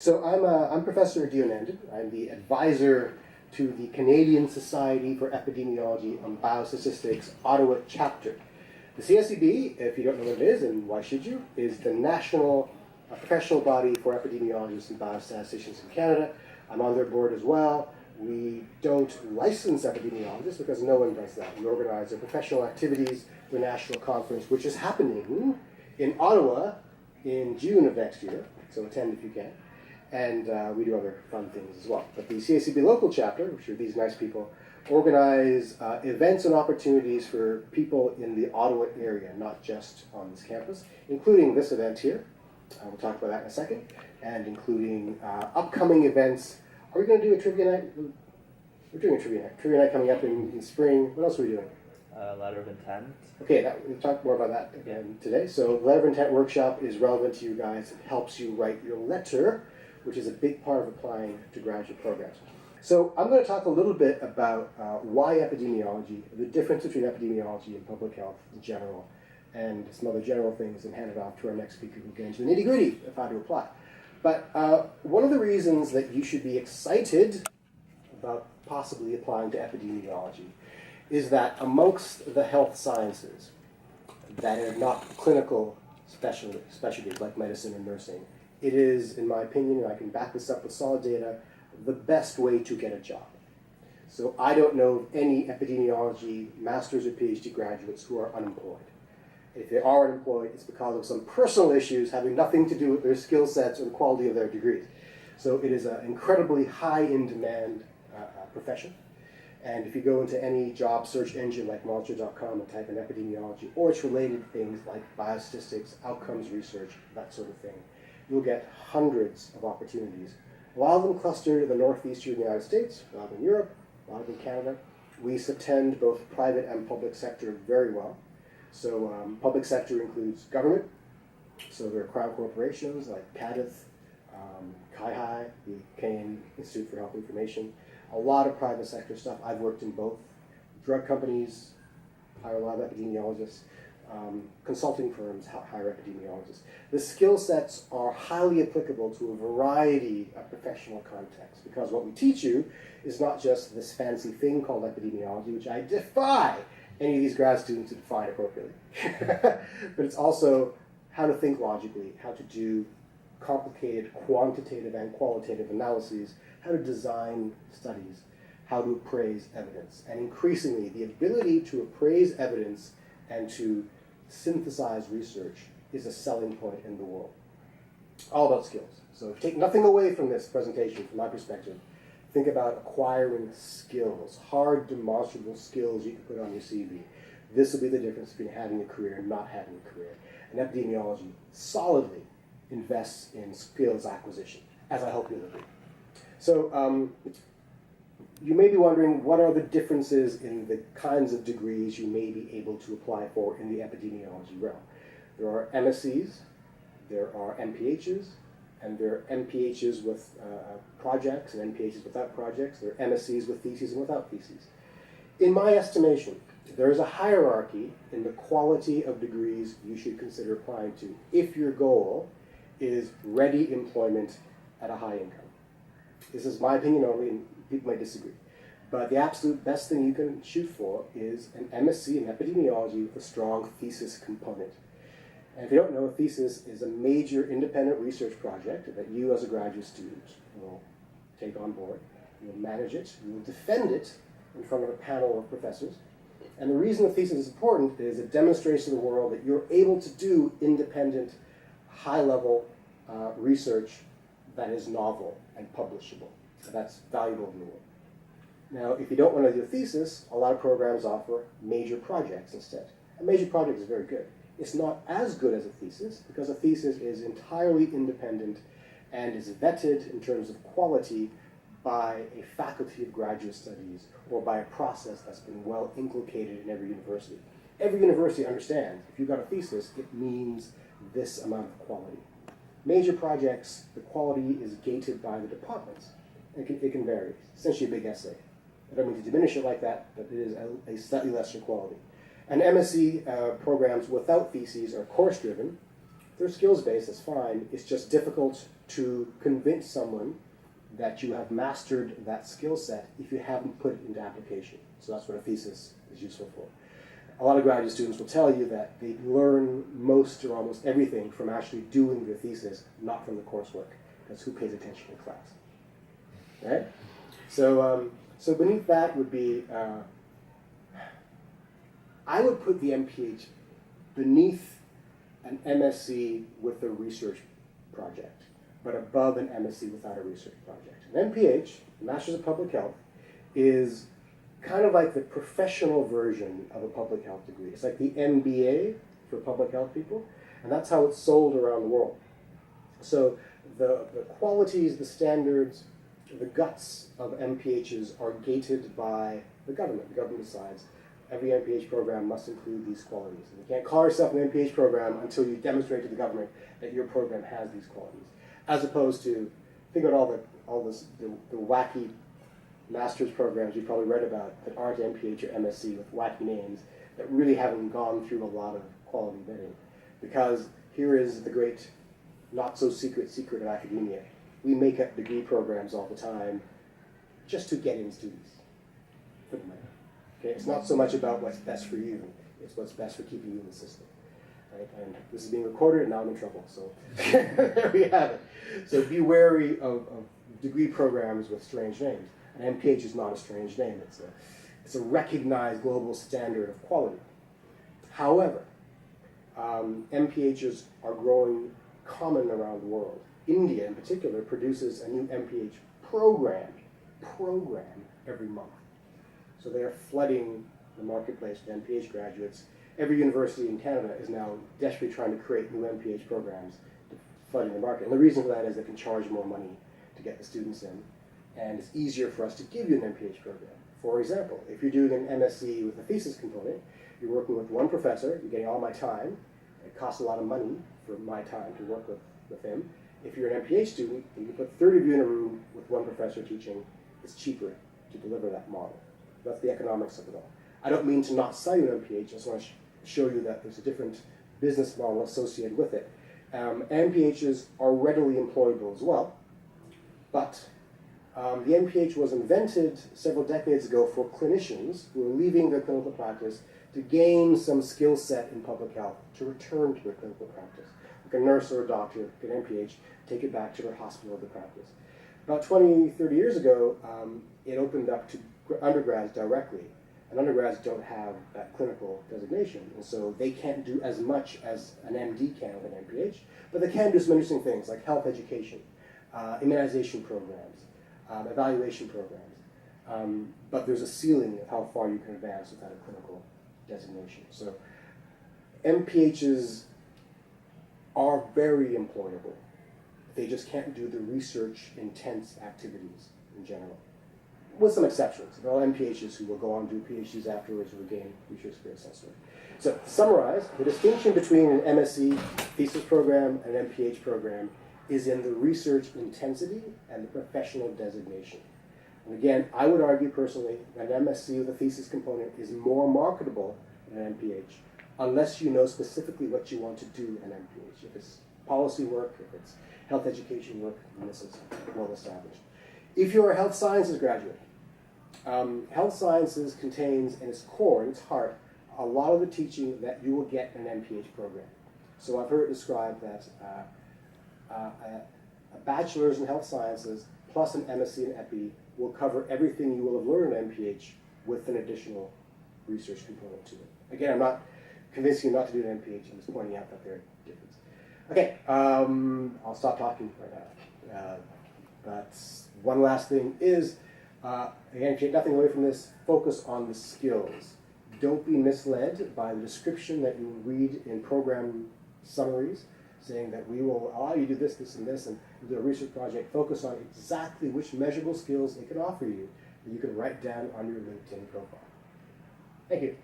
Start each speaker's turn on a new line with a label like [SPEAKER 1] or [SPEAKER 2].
[SPEAKER 1] So I'm Professor Deonandan. I'm the advisor to the Canadian Society for Epidemiology and Biostatistics Ottawa chapter. The CSEB, if you don't know what it is, and why should you, is the national professional body for epidemiologists and biostatisticians in Canada. I'm on their board as well. We don't license epidemiologists because no one does that. We organize their professional activities through a national conference, which is happening in Ottawa in June of next year, so attend if you can. And we do other fun things as well. But the CSEB local chapter, which are these nice people, organize events and opportunities for people in the Ottawa area, not just on this campus, including this event here. We'll talk about that in a second. And including upcoming events. Are we going to do a trivia night? We're doing a trivia night. Trivia night coming up in spring. What else are we doing?
[SPEAKER 2] Letter of intent.
[SPEAKER 1] Okay, we'll talk more about that again today. So the letter of intent workshop is relevant to you guys. It helps you write your letter, which is a big part of applying to graduate programs. So I'm going to talk a little bit about why epidemiology, the difference between epidemiology and public health in general, and some other general things, and hand it off to our next speaker who will get into the nitty-gritty of how to apply. But one of the reasons that you should be excited about possibly applying to epidemiology is that amongst the health sciences that are not clinical specialties like medicine and nursing, it is, in my opinion, and I can back this up with solid data, the best way to get a job. So I don't know of any epidemiology master's or PhD graduates who are unemployed. If they are unemployed, it's because of some personal issues having nothing to do with their skill sets or the quality of their degrees. So it is an incredibly high in demand profession. And if you go into any job search engine like monster.com and type in epidemiology or its related things like biostatistics, outcomes research, that sort of thing, you'll get hundreds of opportunities. A lot of them clustered in the northeastern United States, a lot in Europe, a lot in Canada. We attend both private and public sector very well. So public sector includes government. So there are crown corporations like CADITH, CIHI, the Canadian Institute for Health Information. A lot of private sector stuff. I've worked in both. Drug companies hire a lot of epidemiologists. Consulting firms hire epidemiologists. The skill sets are highly applicable to a variety of professional contexts because what we teach you is not just this fancy thing called epidemiology, which I defy any of these grad students to define appropriately. But it's also how to think logically, how to do complicated quantitative and qualitative analyses, how to design studies, how to appraise evidence. And increasingly, the ability to appraise evidence and to synthesize research is a selling point in the world. All about skills. So take nothing away from this presentation, from my perspective. Think about acquiring skills, hard, demonstrable skills you can put on your CV. This will be the difference between having a career and not having a career. And epidemiology solidly invests in skills acquisition, as I hope you'll agree. So you may be wondering, what are the differences in the kinds of degrees you may be able to apply for in the epidemiology realm? There are M.Scs, there are MPHs, and there are MPHs with projects and MPHs without projects. There are MSCs with theses and without theses. In my estimation, there is a hierarchy in the quality of degrees you should consider applying to if your goal is ready employment at a high income. This is my opinion only, and people may disagree. But the absolute best thing you can shoot for is an MSc in epidemiology with a strong thesis component. And if you don't know, a thesis is a major independent research project that you as a graduate student will take on board. You'll manage it, you'll defend it in front of a panel of professors. And the reason the thesis is important is it demonstrates to the world that you're able to do independent, high-level research that is novel and publishable. So that's valuable in the world. Now, if you don't want to do a thesis, a lot of programs offer major projects instead. A major project is very good. It's not as good as a thesis because a thesis is entirely independent and is vetted in terms of quality by a faculty of graduate studies or by a process that's been well inculcated in every university. Every university understands if you've got a thesis, it means this amount of quality. Major projects, the quality is gated by the departments. It can vary. It's essentially a big essay. I don't mean to diminish it like that, but it is a slightly lesser quality. And MSc programs without theses are course-driven, they're skills-based, that's fine. It's just difficult to convince someone that you have mastered that skill set if you haven't put it into application. So that's what a thesis is useful for. A lot of graduate students will tell you that they learn most or almost everything from actually doing their thesis, not from the coursework. Because who pays attention in class? Right? So, so beneath that would be, I would put the MPH beneath an MSc with a research project, but above an MSc without a research project. An MPH, Masters of Public Health, is kind of like the professional version of a public health degree. It's like the MBA for public health people, and that's how it's sold around the world. So the qualities, the standards, the guts of MPHs are gated by the government. The government decides every MPH program must include these qualities. And you can't call yourself an MPH program until you demonstrate to the government that your program has these qualities. As opposed to, think about the wacky master's programs you probably read about that aren't MPH or MSc with wacky names that really haven't gone through a lot of quality vetting. Because here is the great not-so-secret secret of academia. We make up degree programs all the time just to get in students for the money. Okay? It's not so much about what's best for you, it's what's best for keeping you in the system. Right? And this is being recorded, and now I'm in trouble. So there we have it. So be wary of degree programs with strange names. An MPH is not a strange name. It's a recognized global standard of quality. However, MPHs are growing common around the world. India, in particular, produces a new MPH program every month. So they are flooding the marketplace with MPH graduates. Every university in Canada is now desperately trying to create new MPH programs to flood the market. And the reason for that is they can charge more money to get the students in, and it's easier for us to give you an MPH program. For example, if you're doing an MSc with a thesis component, you're working with one professor, you're getting all my time. It costs a lot of money for my time to work with him. If you're an MPH student, and you put 30 of you in a room with one professor teaching, it's cheaper to deliver that model. That's the economics of it all. I don't mean to not sell you an MPH, I just want to show you that there's a different business model associated with it. MPHs are readily employable as well, but the MPH was invented several decades ago for clinicians who are leaving their clinical practice to gain some skill set in public health, to return to their clinical practice. Like a nurse or a doctor, get an MPH, take it back to their hospital or their practice. About 20, 30 years ago, it opened up to undergrads directly. And undergrads don't have that clinical designation, and so they can't do as much as an MD can with an MPH, but they can do some interesting things like health education, immunization programs, evaluation programs. But there's a ceiling of how far you can advance without a clinical designation. So MPHs are very employable. They just can't do the research-intense activities in general, with some exceptions. There are MPHs who will go on and do PhDs afterwards or gain research experience elsewhere. So to summarize, the distinction between an MSc thesis program and an MPH program is in the research intensity and the professional designation. And again, I would argue personally that an MSc with a thesis component is more marketable than an MPH, unless you know specifically what you want to do in MPH. If it's policy work, if it's health education work, then this is well established. If you're a health sciences graduate, health sciences contains in its core, in its heart, a lot of the teaching that you will get in an MPH program. So I've heard it described that a bachelor's in health sciences plus an MSc in Epi will cover everything you will have learned in MPH with an additional research component to it. Again, I'm not convincing you not to do an MPH, I'm just pointing out that there are differences. Okay, I'll stop talking right now. But one last thing is, again, take nothing away from this, focus on the skills. Don't be misled by the description that you read in program summaries, saying that we will allow you to do this, this, and this, and do a research project. Focus on exactly which measurable skills it can offer you that you can write down on your LinkedIn profile. Thank you.